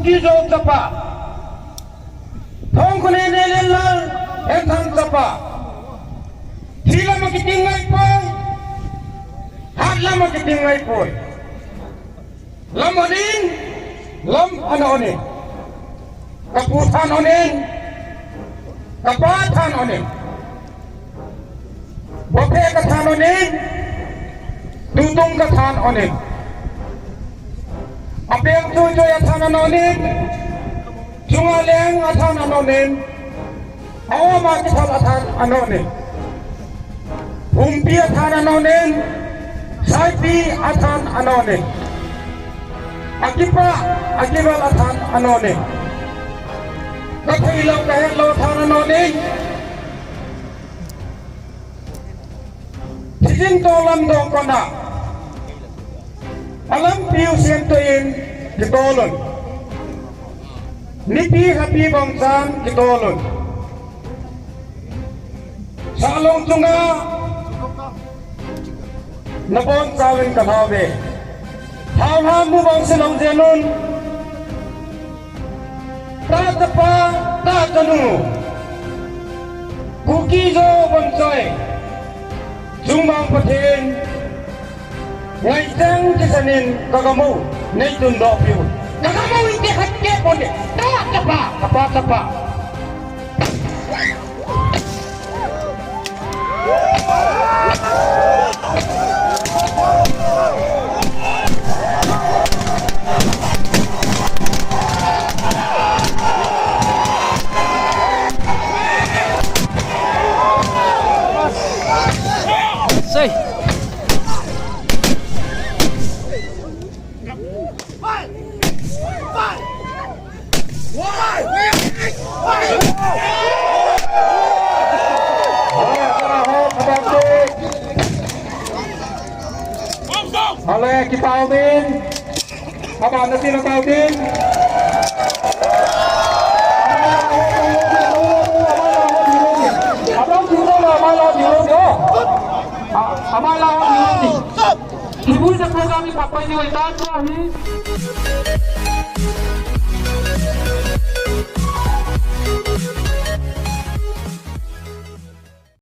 kuki jo tapa thong kone ne le lal en thang tapa thila ma kitingai poi hat la ma kitingai poi lam onin lam anonin kaputhan onin kapathan onin bope kathan onin tutung kathan onin apeng tu jo athan anonin jungaleng athan anonin awama kithan athan anonin umpi athan anonin saipi athan anonin akipa akiral athan anonin kathailaw kahelo athan anonin sijin tolam dong kona alam piu sentoin kitolon nipi happy bangsan kitolon salong tunga napon sawin kanawe ham mu bang silong jenun ta tapa ta tanu kuki jo bangsoy jumbang pathin ngay tang kisanin kagamu nay tundo piu kagamu hindi hatke ponde ta tapa Say. Oleh kita Aldin, apa anda sih nak Aldin? Abang sudah lah malah di rumah. Amalah di rumah. Ibu nak program ini apa ini? Kita